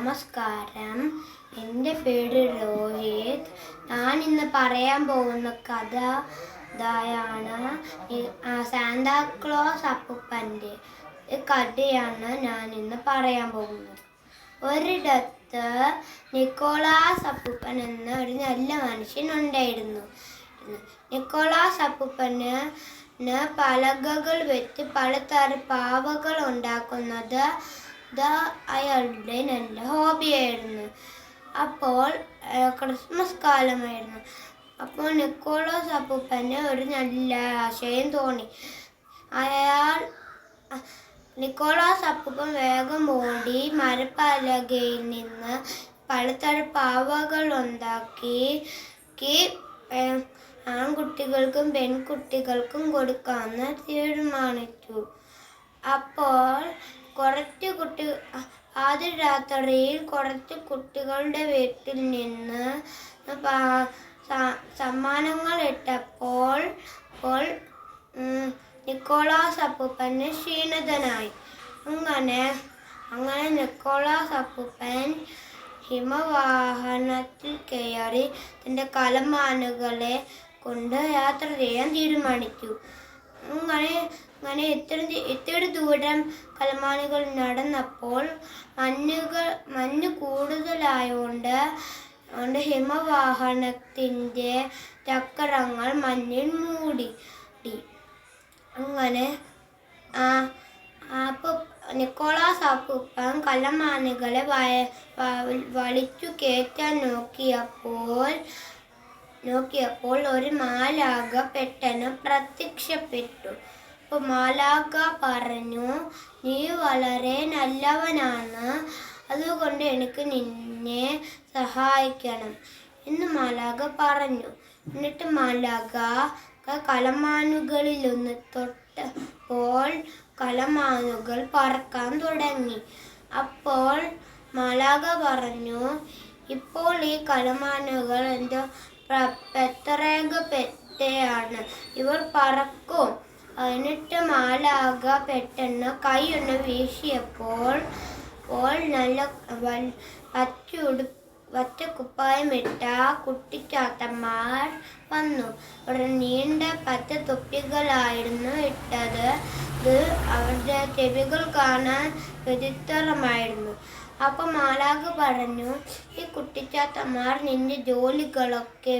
നമസ്കാരം. എൻ്റെ പേര് രോഹിത്. ഞാൻ ഇന്ന് പറയാൻ പോകുന്ന കഥ സാന്താക്ലോസ് അപ്പൂപ്പൻ്റെ കഥയാണ് ഞാൻ ഇന്ന് പറയാൻ പോകുന്നത്. ഒരിടത്ത് നിക്കോളാസ് അപ്പൂപ്പൻ എന്ന ഒരു നല്ല മനുഷ്യനുണ്ടായിരുന്നു. നിക്കോളാസ് അപ്പൂപ്പന് പലകകൾ വെച്ച് പലതരം പാവകൾ ഉണ്ടാക്കുന്നത് അയാളുടെ നല്ല ഹോബിയായിരുന്നു. അപ്പോൾ ക്രിസ്മസ് കാലമായിരുന്നു. അപ്പോൾ നിക്കോളാസ് അപ്പൂപ്പന് ഒരു നല്ല ആശയം തോന്നി. നിക്കോളാസ് അപ്പൂപ്പൻ വേഗം ഓടി മരപ്പലകയിൽ നിന്ന് പലതരം പാവകൾ ഉണ്ടാക്കി ആൺകുട്ടികൾക്കും പെൺകുട്ടികൾക്കും കൊടുക്കാമെന്ന് തീരുമാനിച്ചു. അപ്പോൾ ആദ്യ രാത്രിയിൽ കുറച്ച് കുട്ടികളുടെ വീട്ടിൽ നിന്ന് സമ്മാനങ്ങൾ ഇട്ടപ്പോൾ നിക്കോളാസ് അപ്പൂപ്പന് ക്ഷീണിതനായി. അങ്ങനെ നിക്കോളാസ് അപ്പൂപ്പൻ ഹിമവാഹനത്തിൽ കയറി തൻ്റെ കലമാനുകളെ കൊണ്ട് യാത്ര ചെയ്യാൻ തീരുമാനിച്ചു. അങ്ങനെ ഇത്തിരി ദൂരം കലമാനുകൾ നടന്നപ്പോൾ മഞ്ഞ് കൂടുതലായതുകൊണ്ട് ഹിമവാഹനത്തിൻ്റെ ചക്രങ്ങൾ മഞ്ഞിൽ മൂടി. അങ്ങനെ നിക്കോളാസ് അപ്പൂപ്പൻ കലമാനുകളെ വലിച്ചു കയറ്റാൻ നോക്കിയപ്പോൾ ഒരു മാലാഖ പെട്ടെന്ന് പ്രത്യക്ഷപ്പെട്ടു. അപ്പോൾ മാലാഖ പറഞ്ഞു, "നീ വളരെ നല്ലവനാണ്, അതുകൊണ്ട് എനിക്ക് നിന്നെ സഹായിക്കണം" എന്ന് മാലാഖ പറഞ്ഞു. എന്നിട്ട് മാലാഖ കലമാനുകളിലൊന്ന് തൊട്ടപ്പോൾ കലമാനുകൾ പറക്കാൻ തുടങ്ങി. അപ്പോൾ മാലാഖ പറഞ്ഞു, "ഇപ്പോൾ ഈ കലമാനുകൾ എൻ്റെ പെട്ടയാണ്, ഇവർ പറക്കും." എന്നിട്ട് മാലാഖ പെട്ടെന്ന് കൈയൊന്ന് വീശിയപ്പോൾ നല്ല പച്ച കുപ്പായമിട്ട കുട്ടിച്ചാത്തന്മാർ വന്നു. അവർ നീണ്ട പച്ച തൊപ്പികളായിരുന്നു ഇട്ടത്. അവരുടെ ചെവികൾ കാണാൻ വിചിത്രമായിരുന്നു. അപ്പം മാലാഖ പറഞ്ഞു, "ഈ കുട്ടിച്ചാത്തന്മാർ നിന്റെ ജോലികളൊക്കെ